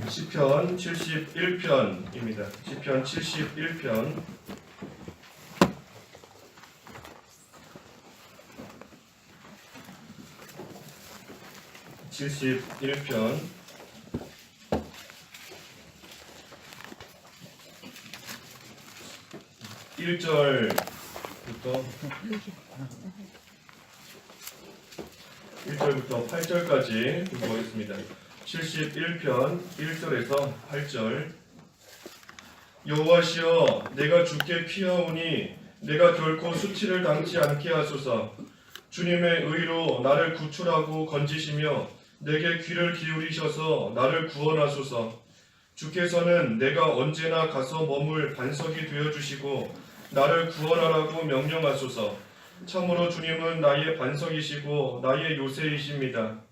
시편 71편입니다. 시편 71편 71편 1절부터 8절까지 보겠습니다. 71편 1절에서 8절. 여호와시여, 내가 주께 피하오니 내가 결코 수치를 당치 않게 하소서. 주님의 의로 나를 구출하고 건지시며 내게 귀를 기울이셔서 나를 구원하소서. 주께서는 내가 언제나 가서 머물 반석이 되어주시고 나를 구원하라고 명령하소서. 참으로 주님은 나의 반석이시고 나의 요새이십니다.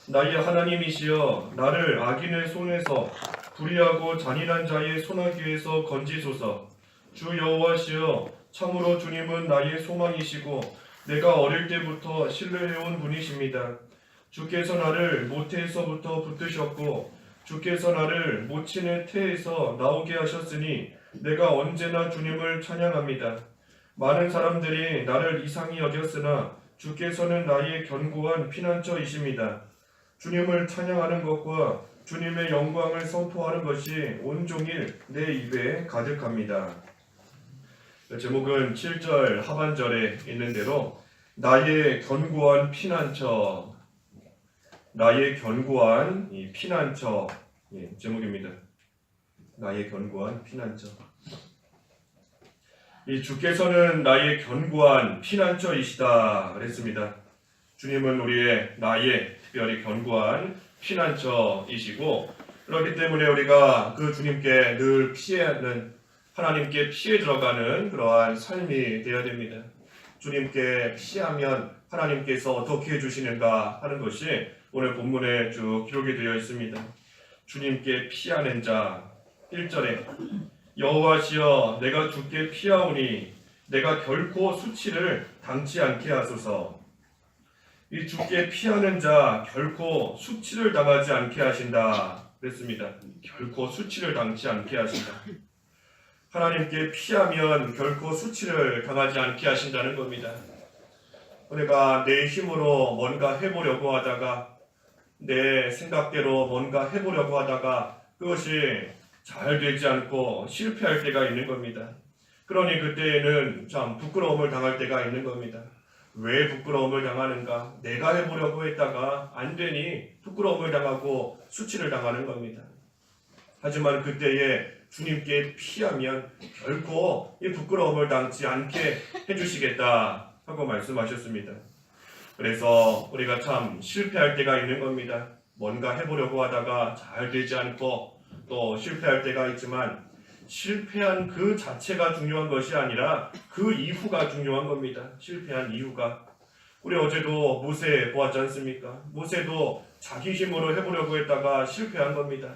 나의 하나님이시여, 나를 악인의 손에서 불의하고 잔인한 자의 손아귀에서 건지소서. 주 여호와시여, 참으로 주님은 나의 소망이시고 내가 어릴 때부터 신뢰해온 분이십니다. 주께서 나를 모태에서부터 붙드셨고 주께서 나를 모친의 태에서 나오게 하셨으니 내가 언제나 주님을 찬양합니다. 많은 사람들이 나를 이상히 여겼으나 주께서는 나의 견고한 피난처이십니다. 주님을 찬양하는 것과 주님의 영광을 선포하는 것이 온종일 내 입에 가득합니다. 제목은 7절 하반절에 있는 대로 나의 견고한 피난처, 나의 견고한 피난처 제목입니다. 나의 견고한 피난처. 이 주께서는 나의 견고한 피난처이시다 그랬습니다. 주님은 우리의 나의 특별히 견고한 피난처이시고, 그렇기 때문에 우리가 그 주님께 늘 피하는, 하나님께 피해 들어가는 그러한 삶이 되어야 됩니다. 주님께 피하면 하나님께서 어떻게 해주시는가 하는 것이 오늘 본문에 쭉 기록이 되어 있습니다. 주님께 피하는 자, 1절에 여호와시여, 내가 주께 피하오니 내가 결코 수치를 당치 않게 하소서. 이 주께 피하는 자 결코 수치를 당하지 않게 하신다 그랬습니다. 결코 수치를 당치 않게 하신다. 하나님께 피하면 결코 수치를 당하지 않게 하신다는 겁니다. 우리가 내 힘으로 뭔가 해보려고 하다가, 내 생각대로 뭔가 해보려고 하다가 그것이 잘 되지 않고 실패할 때가 있는 겁니다. 그러니 그때에는 참 부끄러움을 당할 때가 있는 겁니다. 왜 부끄러움을 당하는가? 내가 해보려고 했다가 안 되니 부끄러움을 당하고 수치를 당하는 겁니다. 하지만 그때에 주님께 피하면 결코 이 부끄러움을 당치 않게 해주시겠다 하고 말씀하셨습니다. 그래서 우리가 참 실패할 때가 있는 겁니다. 뭔가 해보려고 하다가 잘 되지 않고 또 실패할 때가 있지만, 실패한 그 자체가 중요한 것이 아니라 그 이후가 중요한 겁니다. 실패한 이후가. 우리 어제도 모세 보았지 않습니까? 모세도 자기 힘으로 해보려고 했다가 실패한 겁니다.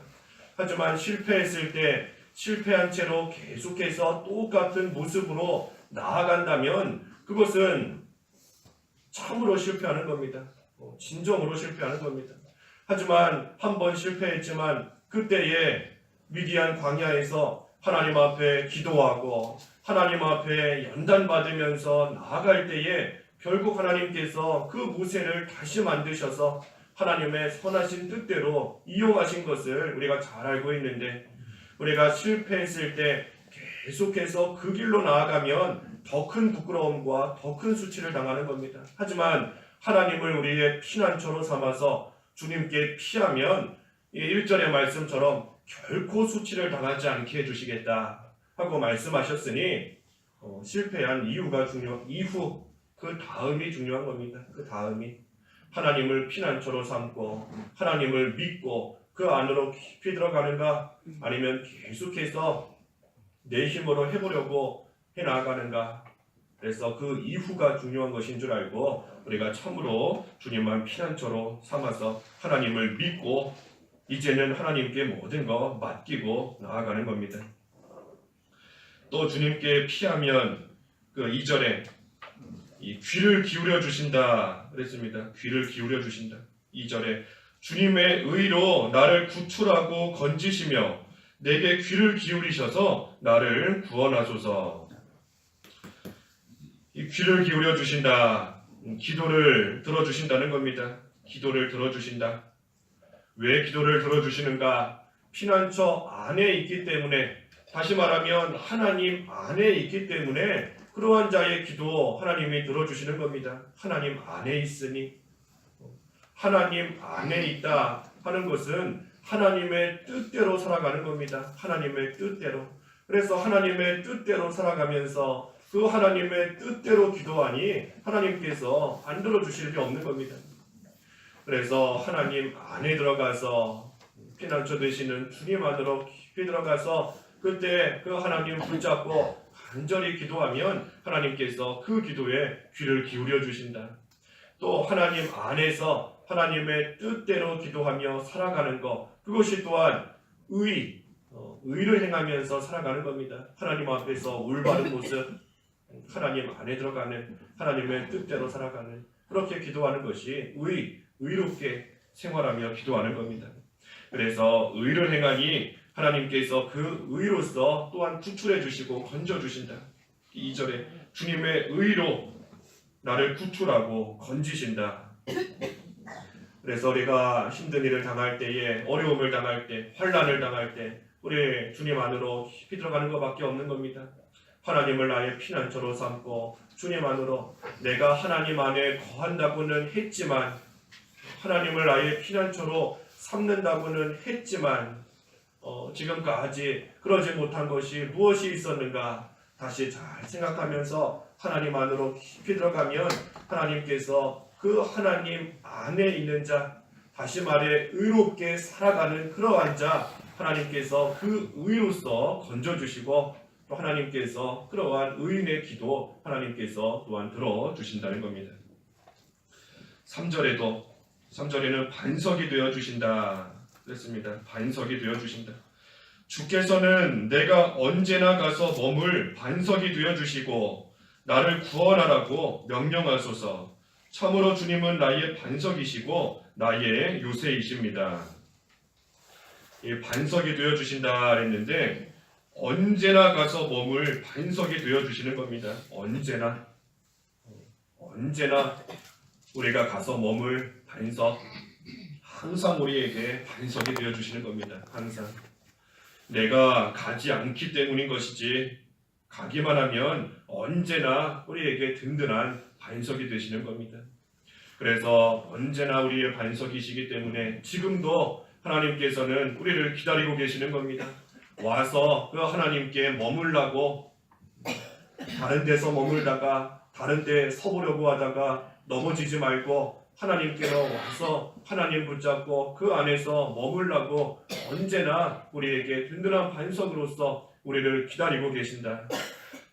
하지만 실패했을 때 실패한 채로 계속해서 똑같은 모습으로 나아간다면 그것은 참으로 실패하는 겁니다. 진정으로 실패하는 겁니다. 하지만 한 번 실패했지만 그때에 미디안 광야에서 하나님 앞에 기도하고 하나님 앞에 연단받으면서 나아갈 때에 결국 하나님께서 그 모세를 다시 만드셔서 하나님의 선하신 뜻대로 이용하신 것을 우리가 잘 알고 있는데, 우리가 실패했을 때 계속해서 그 길로 나아가면 더 큰 부끄러움과 더 큰 수치를 당하는 겁니다. 하지만 하나님을 우리의 피난처로 삼아서 주님께 피하면 1절의 말씀처럼 결코 수치를 당하지 않게 해주시겠다 하고 말씀하셨으니 실패한 이후 그 다음이 중요한 겁니다. 그 다음이 하나님을 피난처로 삼고 하나님을 믿고 그 안으로 깊이 들어가는가, 아니면 계속해서 내 힘으로 해보려고 해나가는가. 그래서 그 이후가 중요한 것인 줄 알고 우리가 참으로 주님만 피난처로 삼아서 하나님을 믿고 이제는 하나님께 모든 거 맡기고 나아가는 겁니다. 또 주님께 피하면 그 2절에 이 귀를 기울여 주신다 그랬습니다. 귀를 기울여 주신다. 2절에 주님의 의로 나를 구출하고 건지시며 내게 귀를 기울이셔서 나를 구원하소서. 이 귀를 기울여 주신다. 기도를 들어주신다는 겁니다. 기도를 들어주신다. 왜 기도를 들어주시는가? 피난처 안에 있기 때문에, 다시 말하면 하나님 안에 있기 때문에 그러한 자의 기도 하나님이 들어주시는 겁니다. 하나님 안에 있으니, 하나님 안에 있다 하는 것은 하나님의 뜻대로 살아가는 겁니다. 하나님의 뜻대로. 그래서 하나님의 뜻대로 살아가면서 그 하나님의 뜻대로 기도하니 하나님께서 안 들어주실 게 없는 겁니다. 그래서 하나님 안에 들어가서 피난처 되시는 주님 안으로 깊이 들어가서 그때 그 하나님 붙잡고 간절히 기도하면 하나님께서 그 기도에 귀를 기울여 주신다. 또 하나님 안에서 하나님의 뜻대로 기도하며 살아가는 것, 그것이 또한 의를 행하면서 살아가는 겁니다. 하나님 앞에서 올바른 모습, 하나님 안에 들어가는 하나님의 뜻대로 살아가는, 그렇게 기도하는 것이 의롭게 생활하며 기도하는 겁니다. 그래서 의를 행하니 하나님께서 그 의로서 또한 구출해 주시고 건져 주신다. 2절에 주님의 의로 나를 구출하고 건지신다. 그래서 우리가 힘든 일을 당할 때에, 어려움을 당할 때, 환난을 당할 때 우리 주님 안으로 깊이 들어가는 것밖에 없는 겁니다. 하나님을 나의 피난처로 삼고 주님 안으로, 내가 하나님 안에 거한다고는 했지만, 하나님을 나의 피난처로 삼는다고는 했지만 지금까지 그러지 못한 것이 무엇이 있었는가 다시 잘 생각하면서 하나님 안으로 깊이 들어가면 하나님께서 그 하나님 안에 있는 자, 다시 말해 의롭게 살아가는 그러한 자, 하나님께서 그 의로서 건져주시고 또 하나님께서 그러한 의인의 기도 하나님께서 또한 들어주신다는 겁니다. 3절에는 반석이 되어주신다 그랬습니다. 반석이 되어주신다. 주께서는 내가 언제나 가서 머물 반석이 되어주시고 나를 구원하라고 명령하소서. 참으로 주님은 나의 반석이시고 나의 요새이십니다. 이 반석이 되어주신다 그랬는데 언제나 가서 머물 반석이 되어주시는 겁니다. 언제나 우리가 가서 머물 반석, 항상 우리에게 반석이 되어주시는 겁니다. 항상. 내가 가지 않기 때문인 것이지 가기만 하면 언제나 우리에게 든든한 반석이 되시는 겁니다. 그래서 언제나 우리의 반석이시기 때문에 지금도 하나님께서는 우리를 기다리고 계시는 겁니다. 와서 그 하나님께 머물라고, 다른 데서 머물다가 다른 데 서보려고 하다가 넘어지지 말고 하나님께로 와서 하나님 붙잡고 그 안에서 머물라고 언제나 우리에게 든든한 반석으로서 우리를 기다리고 계신다.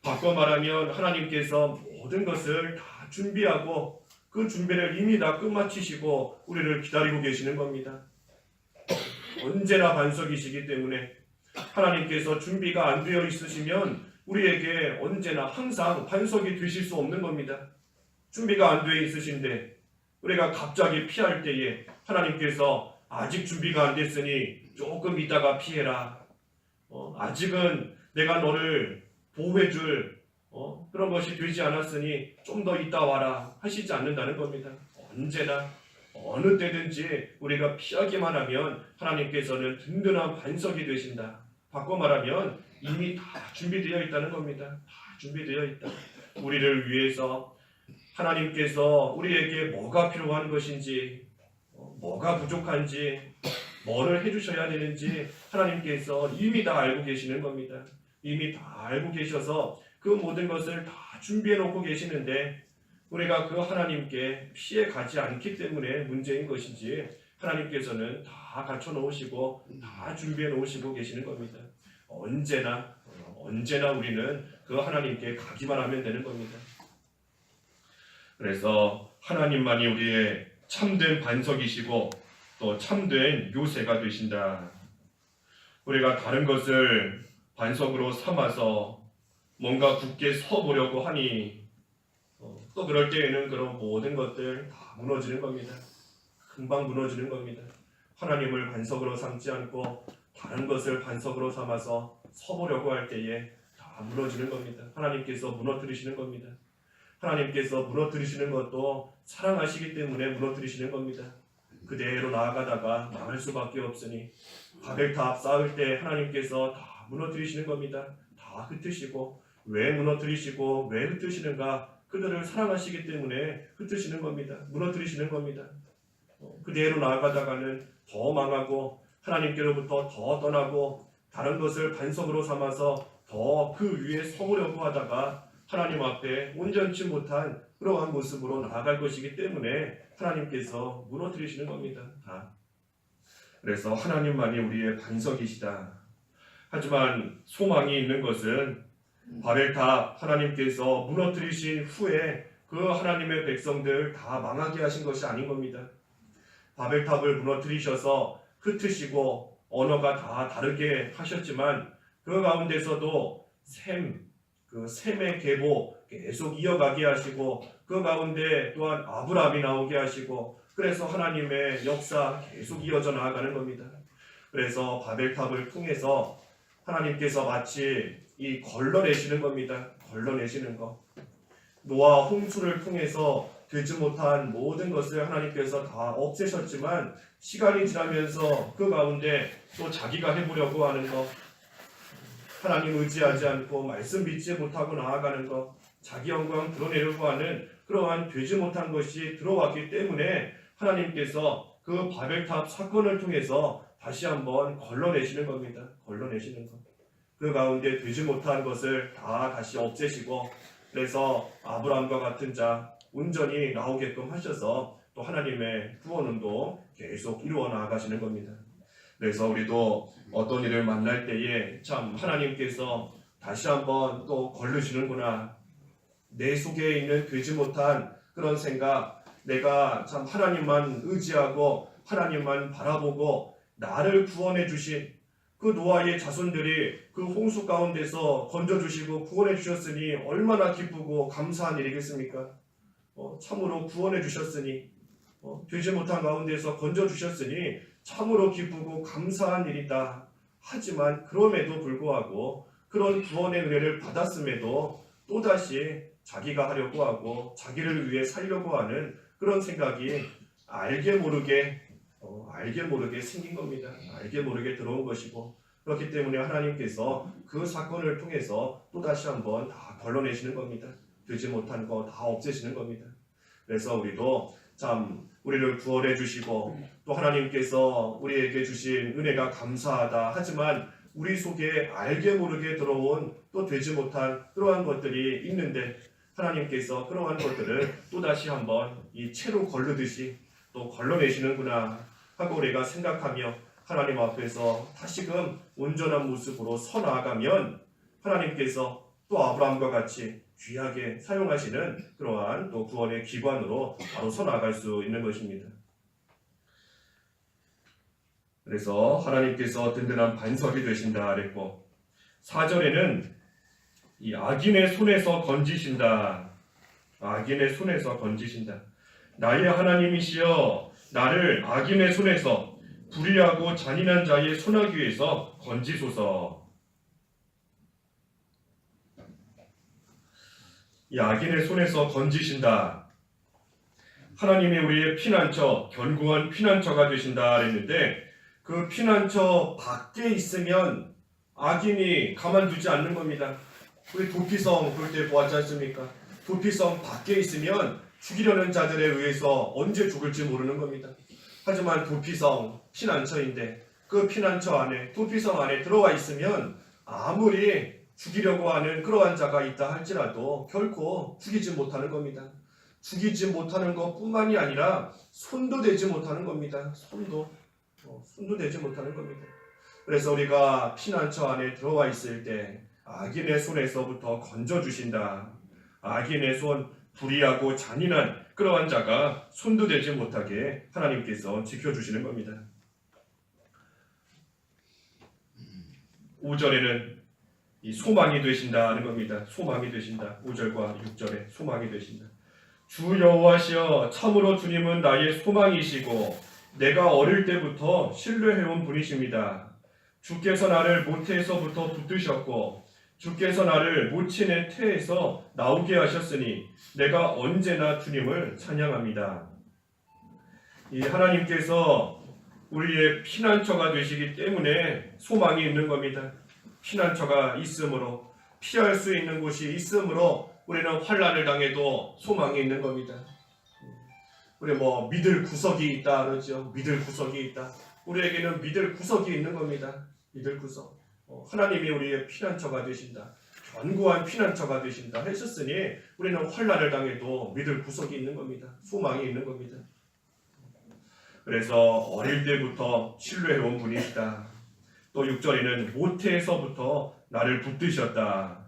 바꿔 말하면 하나님께서 모든 것을 다 준비하고 그 준비를 이미 다 끝마치시고 우리를 기다리고 계시는 겁니다. 언제나 반석이시기 때문에 하나님께서 준비가 안 되어 있으시면 우리에게 언제나 항상 반석이 되실 수 없는 겁니다. 준비가 안 되어 있으신데 우리가 갑자기 피할 때에 하나님께서 아직 준비가 안 됐으니 조금 있다가 피해라. 아직은 내가 너를 보호해줄 그런 것이 되지 않았으니 좀 더 있다 와라 하시지 않는다는 겁니다. 언제나 어느 때든지 우리가 피하기만 하면 하나님께서는 든든한 반석이 되신다. 바꿔 말하면 이미 다 준비되어 있다는 겁니다. 다 준비되어 있다. 우리를 위해서 하나님께서 우리에게 뭐가 필요한 것인지, 뭐가 부족한지, 뭐를 해주셔야 되는지 하나님께서 이미 다 알고 계시는 겁니다. 이미 다 알고 계셔서 그 모든 것을 다 준비해 놓고 계시는데 우리가 그 하나님께 피해 가지 않기 때문에 문제인 것이지 하나님께서는 다 갖춰 놓으시고 다 준비해 놓으시고 계시는 겁니다. 언제나 우리는 그 하나님께 가기만 하면 되는 겁니다. 그래서 하나님만이 우리의 참된 반석이시고 또 참된 요새가 되신다. 우리가 다른 것을 반석으로 삼아서 뭔가 굳게 서보려고 하니 또 그럴 때에는 그런 모든 것들 다 무너지는 겁니다. 금방 무너지는 겁니다. 하나님을 반석으로 삼지 않고 다른 것을 반석으로 삼아서 서보려고 할 때에 다 무너지는 겁니다. 하나님께서 무너뜨리시는 겁니다. 하나님께서 무너뜨리시는 것도 사랑하시기 때문에 무너뜨리시는 겁니다. 그대로 나아가다가 망할 수밖에 없으니 바벨탑 쌓을 때 하나님께서 다 무너뜨리시는 겁니다. 다 흩으시고 왜 무너뜨리시고 왜 흩으시는가? 그들을 사랑하시기 때문에 흩으시는 겁니다. 무너뜨리시는 겁니다. 그대로 나아가다가는 더 망하고 하나님께로부터 더 떠나고 다른 것을 반석으로 삼아서 더 그 위에 서보려고 하다가 하나님 앞에 온전치 못한 그러한 모습으로 나아갈 것이기 때문에 하나님께서 무너뜨리시는 겁니다. 그래서 하나님만이 우리의 반석이시다. 하지만 소망이 있는 것은 바벨탑 하나님께서 무너뜨리신 후에 그 하나님의 백성들 다 망하게 하신 것이 아닌 겁니다. 바벨탑을 무너뜨리셔서 흩으시고 언어가 다 다르게 하셨지만 그 가운데서도 셈의 계보 계속 이어가게 하시고 그 가운데 또한 아브라함이 나오게 하시고 그래서 하나님의 역사 계속 이어져 나아가는 겁니다. 그래서 바벨탑을 통해서 하나님께서 마치 이 걸러내시는 겁니다. 걸러내시는 것. 노아 홍수를 통해서 되지 못한 모든 것을 하나님께서 다 없애셨지만 시간이 지나면서 그 가운데 또 자기가 해보려고 하는 것, 하나님 의지하지 않고 말씀 믿지 못하고 나아가는 것, 자기 영광 드러내려고 하는 그러한 되지 못한 것이 들어왔기 때문에 하나님께서 그 바벨탑 사건을 통해서 다시 한번 걸러내시는 겁니다. 걸러내시는 것. 그 가운데 되지 못한 것을 다 다시 없애시고 그래서 아브라함과 같은 자 온전히 나오게끔 하셔서 또 하나님의 구원운도 계속 이루어 나가시는 겁니다. 그래서 우리도 어떤 일을 만날 때에 참 하나님께서 다시 한번 또 걸르시는구나. 내 속에 있는 되지 못한 그런 생각, 내가 참 하나님만 의지하고 하나님만 바라보고 나를 구원해 주신 그 노아의 자손들이 그 홍수 가운데서 건져주시고 구원해 주셨으니 얼마나 기쁘고 감사한 일이겠습니까? 참으로 구원해 주셨으니 되지 못한 가운데서 건져주셨으니 참으로 기쁘고 감사한 일이다. 하지만 그럼에도 불구하고 그런 구원의 은혜를 받았음에도 또다시 자기가 하려고 하고 자기를 위해 살려고 하는 그런 생각이 알게 모르게 생긴 겁니다. 알게 모르게 들어온 것이고 그렇기 때문에 하나님께서 그 사건을 통해서 또다시 한번 다 걸러내시는 겁니다. 되지 못한 거 다 없애시는 겁니다. 그래서 우리도 참 우리를 구원해 주시고 또 하나님께서 우리에게 주신 은혜가 감사하다. 하지만 우리 속에 알게 모르게 들어온 또 되지 못한 그러한 것들이 있는데 하나님께서 그러한 것들을 또다시 한번 이 채로 걸르듯이 또 걸러내시는구나 하고 우리가 생각하며 하나님 앞에서 다시금 온전한 모습으로 서 나아가면 하나님께서 또 아브라함과 같이 귀하게 사용하시는 그러한 또 구원의 기관으로 바로 서 나아갈 수 있는 것입니다. 그래서 하나님께서 든든한 반석이 되신다 그랬고 4절에는 이 악인의 손에서 건지신다. 악인의 손에서 건지신다. 나의 하나님이시여 나를 악인의 손에서 불의하고 잔인한 자의 손아귀에서 건지소서. 이 악인의 손에서 건지신다. 하나님이 우리의 피난처, 견고한 피난처가 되신다 했는데 그 피난처 밖에 있으면 악인이 가만두지 않는 겁니다. 우리 도피성 그럴 때 보았지 않습니까? 도피성 밖에 있으면 죽이려는 자들에 의해서 언제 죽을지 모르는 겁니다. 하지만 도피성 피난처인데 그 피난처 안에 도피성 안에 들어와 있으면 아무리 죽이려고 하는 그러한 자가 있다 할지라도 결코 죽이지 못하는 겁니다. 죽이지 못하는 것뿐만이 아니라 손도 대지 못하는 겁니다. 손도 대지 못하는 겁니다. 그래서 우리가 피난처 안에 들어와 있을 때 악인의 손에서부터 건져주신다. 악인의 손, 불의하고 잔인한 그러한 자가 손도 대지 못하게 하나님께서 지켜주시는 겁니다. 5절에는 이 소망이 되신다는 겁니다. 소망이 되신다. 5절과 6절에 소망이 되신다. 주 여호와시여 참으로 주님은 나의 소망이시고 내가 어릴 때부터 신뢰해온 분이십니다. 주께서 나를 모태에서부터 붙드셨고 주께서 나를 모친의 태에서 나오게 하셨으니 내가 언제나 주님을 찬양합니다. 이 하나님께서 우리의 피난처가 되시기 때문에 소망이 있는 겁니다. 피난처가 있으므로, 피할 수 있는 곳이 있으므로 우리는 환난을 당해도 소망이 있는 겁니다. 우리 믿을 구석이 있다 그러죠. 믿을 구석이 있다. 우리에게는 믿을 구석이 있는 겁니다. 믿을 구석. 하나님이 우리의 피난처가 되신다. 견고한 피난처가 되신다 하셨으니 우리는 환난을 당해도 믿을 구석이 있는 겁니다. 소망이 있는 겁니다. 그래서 어릴 때부터 신뢰해온 분이시다. 또 6절에는 모태에서부터 나를 붙드셨다.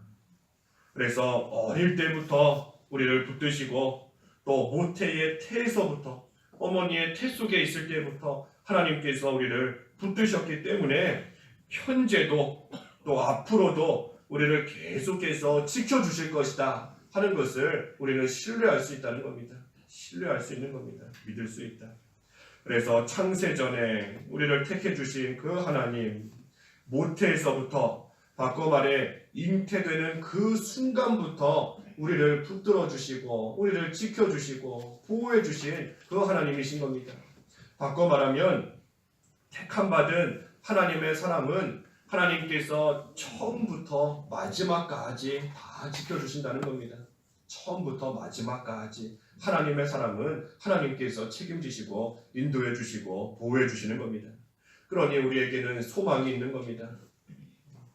그래서 어릴 때부터 우리를 붙드시고 또 모태의 태에서부터, 어머니의 태 속에 있을 때부터 하나님께서 우리를 붙드셨기 때문에 현재도 또 앞으로도 우리를 계속해서 지켜주실 것이다 하는 것을 우리는 신뢰할 수 있다는 겁니다. 신뢰할 수 있는 겁니다. 믿을 수 있다. 그래서 창세전에 우리를 택해 주신 그 하나님, 모태에서부터 바꿔 말해 잉태되는 그 순간부터 우리를 붙들어 주시고 우리를 지켜 주시고 보호해 주신 그 하나님이신 겁니다. 바꿔 말하면 택함 받은 하나님의 사람은 하나님께서 처음부터 마지막까지 다 지켜 주신다는 겁니다. 처음부터 마지막까지 하나님의 사람은 하나님께서 책임지시고 인도해 주시고 보호해 주시는 겁니다. 그러니 우리에게는 소망이 있는 겁니다.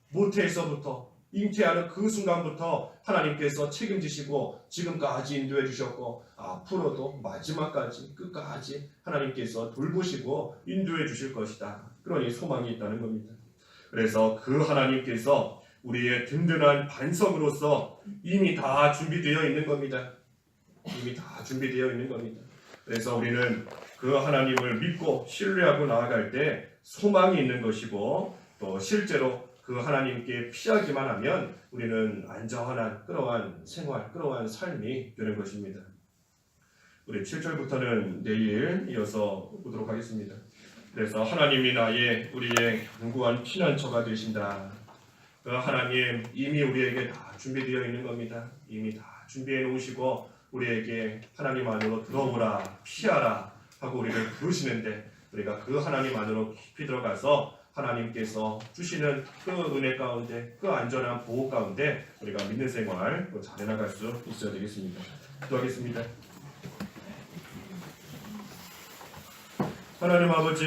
모태에서부터 잉태하는 그 순간부터 하나님께서 책임지시고 지금까지 인도해 주셨고 앞으로도 마지막까지 끝까지 하나님께서 돌보시고 인도해 주실 것이다. 그러니 소망이 있다는 겁니다. 그래서 그 하나님께서 우리의 든든한 반석으로서 이미 다 준비되어 있는 겁니다. 이미 다 준비되어 있는 겁니다. 그래서 우리는 그 하나님을 믿고 신뢰하고 나아갈 때 소망이 있는 것이고 또 실제로 그 하나님께 피하기만 하면 우리는 안전한 그러한 생활, 그러한 삶이 되는 것입니다. 우리 7절부터는 내일 이어서 보도록 하겠습니다. 그래서 하나님이 우리의 견고한 피난처가 되신다. 그 하나님 이미 우리에게 다 준비되어 있는 겁니다. 이미 다 준비해 놓으시고 우리에게 하나님 안으로 들어오라, 피하라 하고 우리를 부르시는데 우리가 그 하나님 안으로 깊이 들어가서 하나님께서 주시는 그 은혜 가운데, 그 안전한 보호 가운데 우리가 믿는 생활 잘 해나갈 수 있어야 되겠습니다. 기도하겠습니다. 하나님 아버지,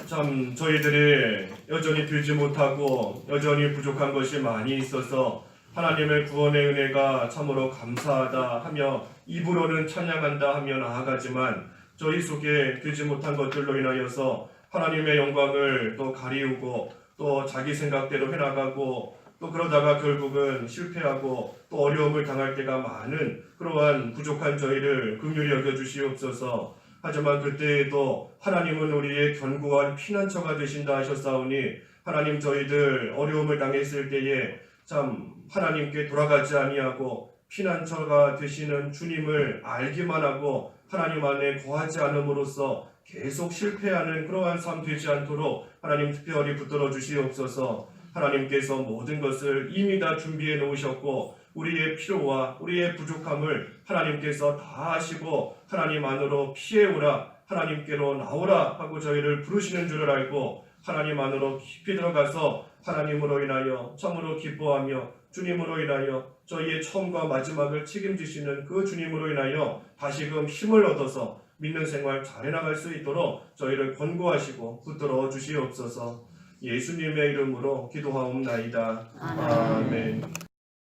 참 저희들이 여전히 되지 못하고 여전히 부족한 것이 많이 있어서 하나님의 구원의 은혜가 참으로 감사하다 하며 입으로는 찬양한다 하며 나아가지만 저희 속에 되지 못한 것들로 인하여서 하나님의 영광을 또 가리우고 또 자기 생각대로 해나가고 또 그러다가 결국은 실패하고 또 어려움을 당할 때가 많은 그러한 부족한 저희를 긍휼히 여겨주시옵소서. 하지만 그때에도 하나님은 우리의 견고한 피난처가 되신다 하셨사오니 하나님 저희들 어려움을 당했을 때에 참 하나님께 돌아가지 아니하고 피난처가 되시는 주님을 알기만 하고 하나님 안에 거하지 않음으로써 계속 실패하는 그러한 삶 되지 않도록 하나님 특별히 붙들어 주시옵소서. 하나님께서 모든 것을 이미 다 준비해 놓으셨고 우리의 필요와 우리의 부족함을 하나님께서 다 아시고 하나님 안으로 피해오라, 하나님께로 나오라 하고 저희를 부르시는 줄을 알고 하나님 안으로 깊이 들어가서 하나님으로 인하여 참으로 기뻐하며 주님으로 인하여 저희의 처음과 마지막을 책임지시는 그 주님으로 인하여 다시금 힘을 얻어서 믿는 생활 잘 해나갈 수 있도록 저희를 권고하시고 붙들어 주시옵소서. 예수님의 이름으로 기도하옵나이다. 아멘.